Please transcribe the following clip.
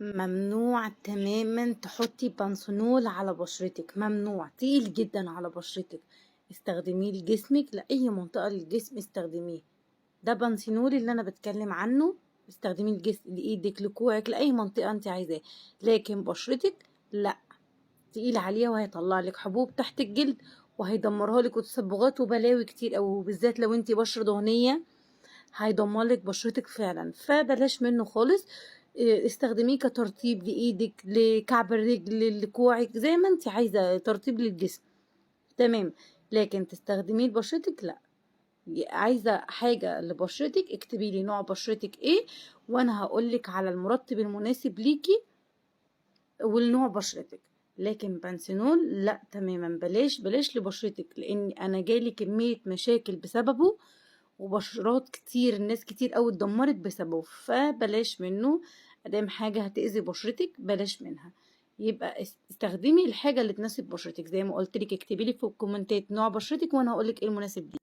ممنوع تماما تحطي بنسونول على بشرتك، ممنوع، تقيل جدا على بشرتك. استخدميه لجسمك، لأي منطقة للجسم استخدميه. ده بنسينول اللي انا بتكلم عنه، استخدميه لجسم، لايدك، لكوعك، لاي منطقة انت عايزاه. لكن بشرتك لا، تقيل عليها وهيطلع لك حبوب تحت الجلد وهيدمرها لك، وتصبغات وبلاوي كتير قوي، وبالذات لو انت بشرة دهنية هيدمر لك بشرتك فعلا. فبلاش منه خالص. استخدميه كترطيب لايدك، لكعب الرجل، لكوعك، زي ما انت عايزه، ترطيب للجسم تمام. لكن تستخدميه لبشرتك لا. عايزه حاجه لبشرتك اكتبي لي نوع بشرتك ايه، وانا هقولك على المرطب المناسب ليكي والنوع بشرتك. لكن بنسينول لا تماما، بلاش بلاش لبشرتك، لان انا جالي كميه مشاكل بسببه، وبشرات كتير، ناس كتير قوي اتدمرت بسببه. فبلاش منه، ادام حاجة هتأذي بشرتك بلاش منها. يبقى استخدمي الحاجة اللي تناسب بشرتك، زي ما قلت لك اكتبي لي في الكومنتات نوع بشرتك وانا هقول لك ايه المناسب ليك.